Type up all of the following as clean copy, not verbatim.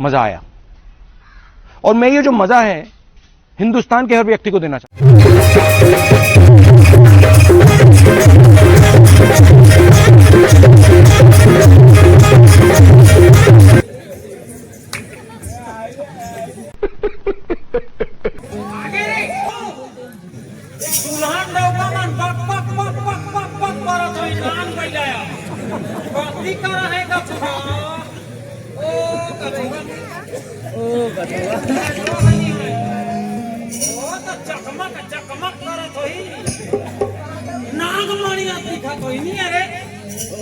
मजा आया। और मैं ये जो मजा है हिंदुस्तान के हर व्यक्ति को देना चाहता हूं। चकमक करत होई नागमणि दिखा कोई नहीं अरे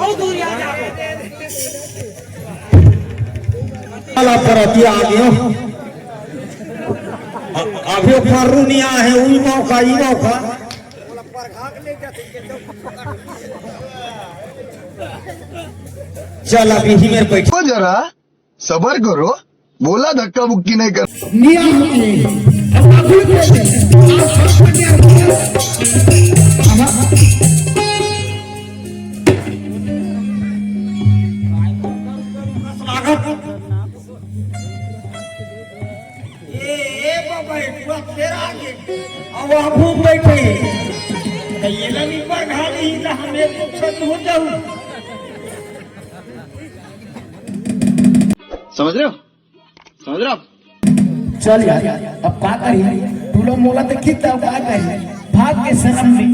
और दूर आ जाओ वाला परतिया आ गयो अभी फरुनिया है उई मौका ई मौका चल अभी ही मेरे बैठ जरा सबर करो, बोला धक्का मुक्की नहीं कर। बैठे हम एक हो जाऊं समझ रहे हो, समझ रहे हो आप? चल यार अब का करी तू लोग मोला तो खींचता का करी भाग के शर्म में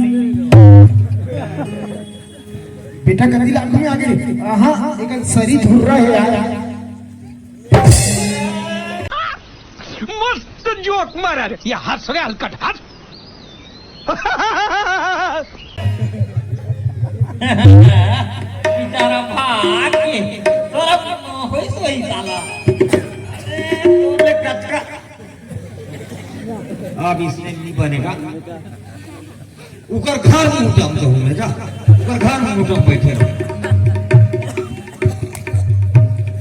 बेटा कदी आंखों में आ गई हां एक सरी धुर रहा है यार मस्त जोक मारा रे या हंस रे हलकट हंस। बेचारा भाग के तोरा होई सोई साला अब इसमें नहीं बनेगा उकर घर मुटम तो हूं जा उकर घर मुटम बैठे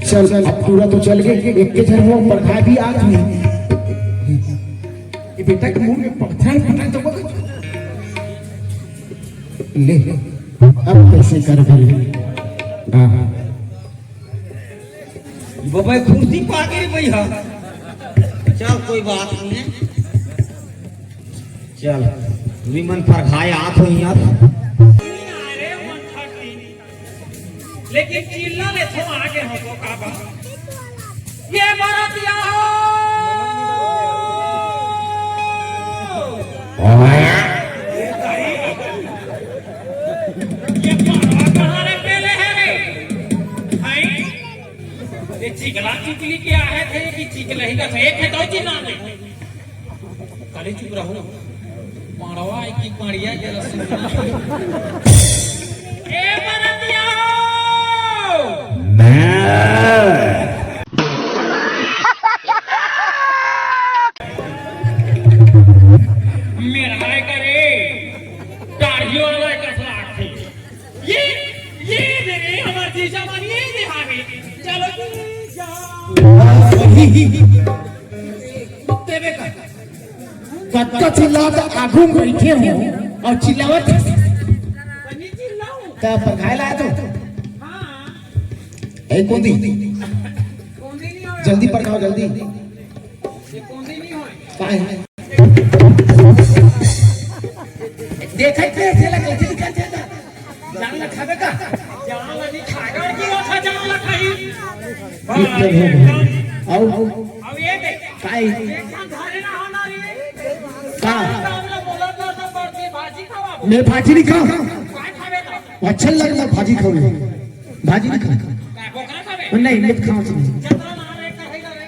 चल अब पूरा तो चल गए एक के जन वो पढ़ा भी आ गई ये बेटा के मुंह में पत्थर तो ले अब कैसे कर भाई हां बाबा कुर्सी पा के भाई हां चल कोई बात नहीं है चल विमन पर खाए हाथ हो यार अरे 130 लेकिन चिल्ला ले थो आगे हो तो का बात ये बरातिया हो ये पारा कहां रे पहले है रे भाई ये चिकला चिकली क्या है थे कि चिकला ही का एक है तो चिन्ना दे कले चुप रहो पाड़वा की पाड़िया के रसगुल्ला ए बरतिया मेरा है करे दाढ़ियों वाला कसला थी ये दे रे हमार जीजा मानिए दे आगे चलो कुत्ते में कत्ता चिल्लात आगू बैठे हो और चिल्लावत बनी चिल्लाऊं तब पकाए लाया तो हां ए कोंदी कौंदी नहीं हो जल्दी पकाओ जल्दी ये कौंदी नहीं हो काहे देखै कैसे लगे कैसे निकल जाता जान ना खावे का जान नहीं खाएगा की रखा जान ला खाई आओ अब ये देख काहे देखा धारे ना होना रे का हमने बोला तो बर्ती भाजी खावा मैं भाजी नहीं खाऊं काय खावे तो अच्छा लगता भाजी खाऊं भाजी नहीं खाऊं काय बोकरा खावे नहीं नहीं खाऊं जतरा ना रे कहेगा रे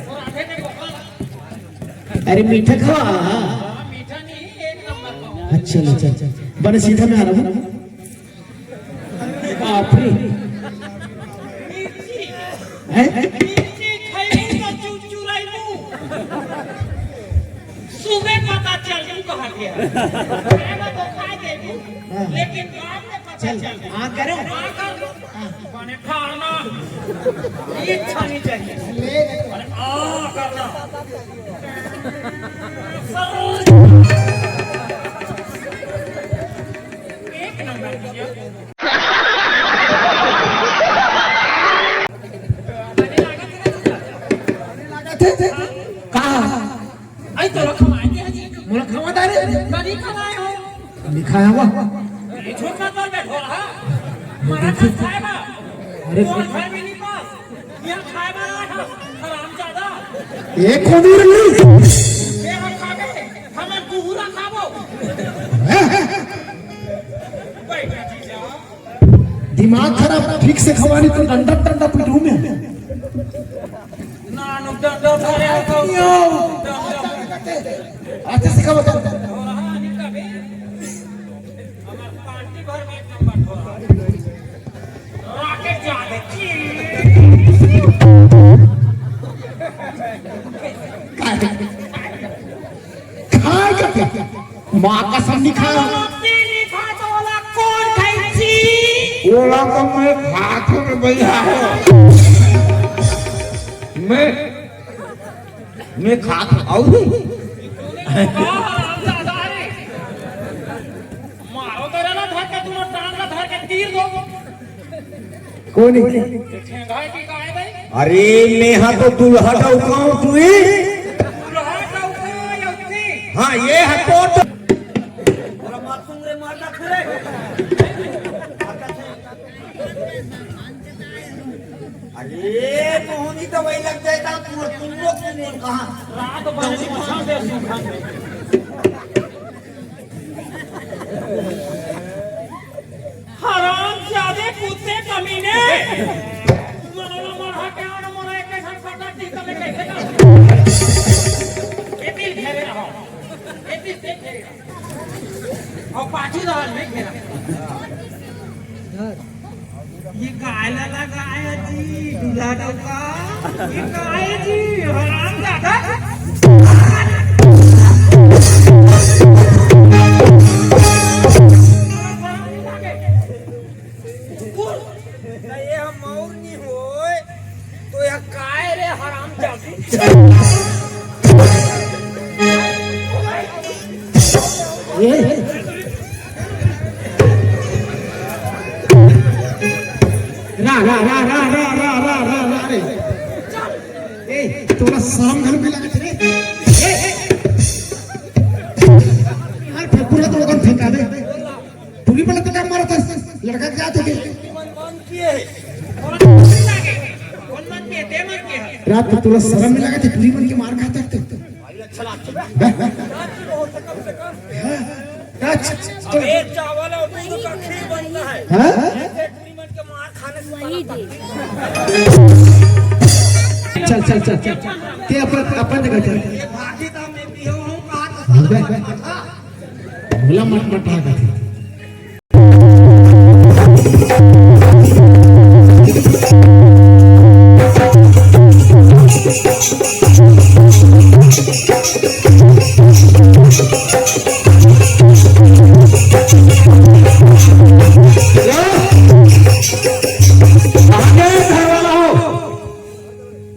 और आधे ने बोकरा अरे मीठा खा मीठा नहीं एक नंबर का अच्छा अच्छा बड़े सीधा में आ रहा हूं बाप रे हैं मिर्ची खाई का चुचुराइबू सुबह पता चल तू कहां गया मैं तो खा देबू लेकिन बाद में पता चल हां करो बने खाना ये खानी चाहिए अरे आ करना एक नंबर लिखाया हुआ ये झूठ मत बोल बैठो रहा मारा था खाएगा अरे कौन खाए मेरी पास यहाँ खाएगा रहा हरामजादा एक खजूर नहीं ये हम खावे हमें कुहरा खावो बैठा जीजा दिमाग खराब ठीक से खवानी तो डंडा डंडा पिटू में ना नु डंडो धरे हो अच्छा सिखा बता पार्टी भर में एक नंबर थोड़ा रॉकेट जा दे खाए क्या माँ का सब नहीं खाया तेरी खाता वाला कौन खाई ओला तो मैं हाथों में बैठा है मैं खात आऊ मारो तेरा ना धर के तुम टांग ना धर के तीर दो कौन है ठेंगाए की काहे भाई अरे नेहा तो दूल्हा का उकाऊ तू ही लोहा का उठा यौती हाँ ये है कोट बोला मार तुम रे मार ना खरे अरे मोहनी तो वही लग जाएगा तुम लोग कहाँ रात भर की मछा दे सुखा हराम जादे कुत्ते कमीने मरोला मरहा के आना मरा एक साथ फटा टीका में कैसे का एतिल खेले रहो एतिल से खेले और पाछी दाल में खेला ये गाय लगा गाय जी दूल्हा डौका ये गाय जी हराम जादा ये हम मौर नहीं होए तो यह काय रे हराम जाती रा रा रा रा रा रा रा रा रा रे ए थोड़ा शर्म घर में लगा रे यार फेंकूला तो लोगन फेंका दे पूरी वाला तो काम मारा था लड़का क्या थे मन किए कौन मन के दे मन के रात में थोड़ा शर्म में लगा थे पूरी बन के मार खाता थे अच्छा लगता है कम से कम अच्छा एक चावल और दूध का खीर बनता है हां नीमन के मार खाने से चल चल चल चल ते अपन जगह चल ये भाजी तो मैं भी हूँ कहाँ भोला मत मत भागा थे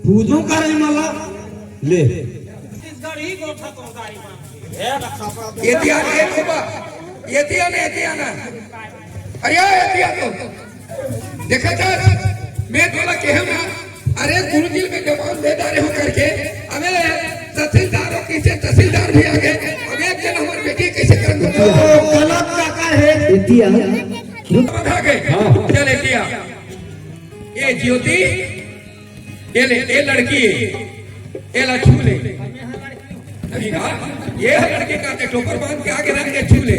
पूजो करे मला ले छत्तीसगढ़ ही गोठा तो गाड़ी में देखा था मैं थोड़ा कहे ना अरे गुरुजी में जवान दे रहे हो करके हमें तहसीलदार और किसी तहसीलदार भी आ गए अब एक जन हमारे बेटी कैसे करेंगे गलत काका है इतिया आ गए चले किया ये ज्योति ये लड़की ये लड़की ले नहीं कहा ये है लड़के का टोपर बांध के आगे रख के छू ले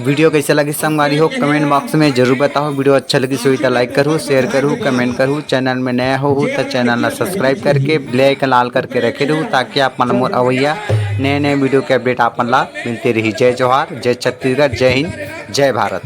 वीडियो कैसे लगी संगवारी हो कमेंट बॉक्स में जरूर बताओ। वीडियो अच्छा लगी सो तो लाइक करूँ, शेयर करूँ, कमेंट करूँ। चैनल में नया हो तो चैनल सब्सक्राइब करके बेल आइकन लाल करके रखे रहूँ ताकि आप मन मोर अवैया नए नए वीडियो के अपडेट आप मिलते रही। जय जवाहर, जय छत्तीसगढ़, जय हिंद, जय भारत।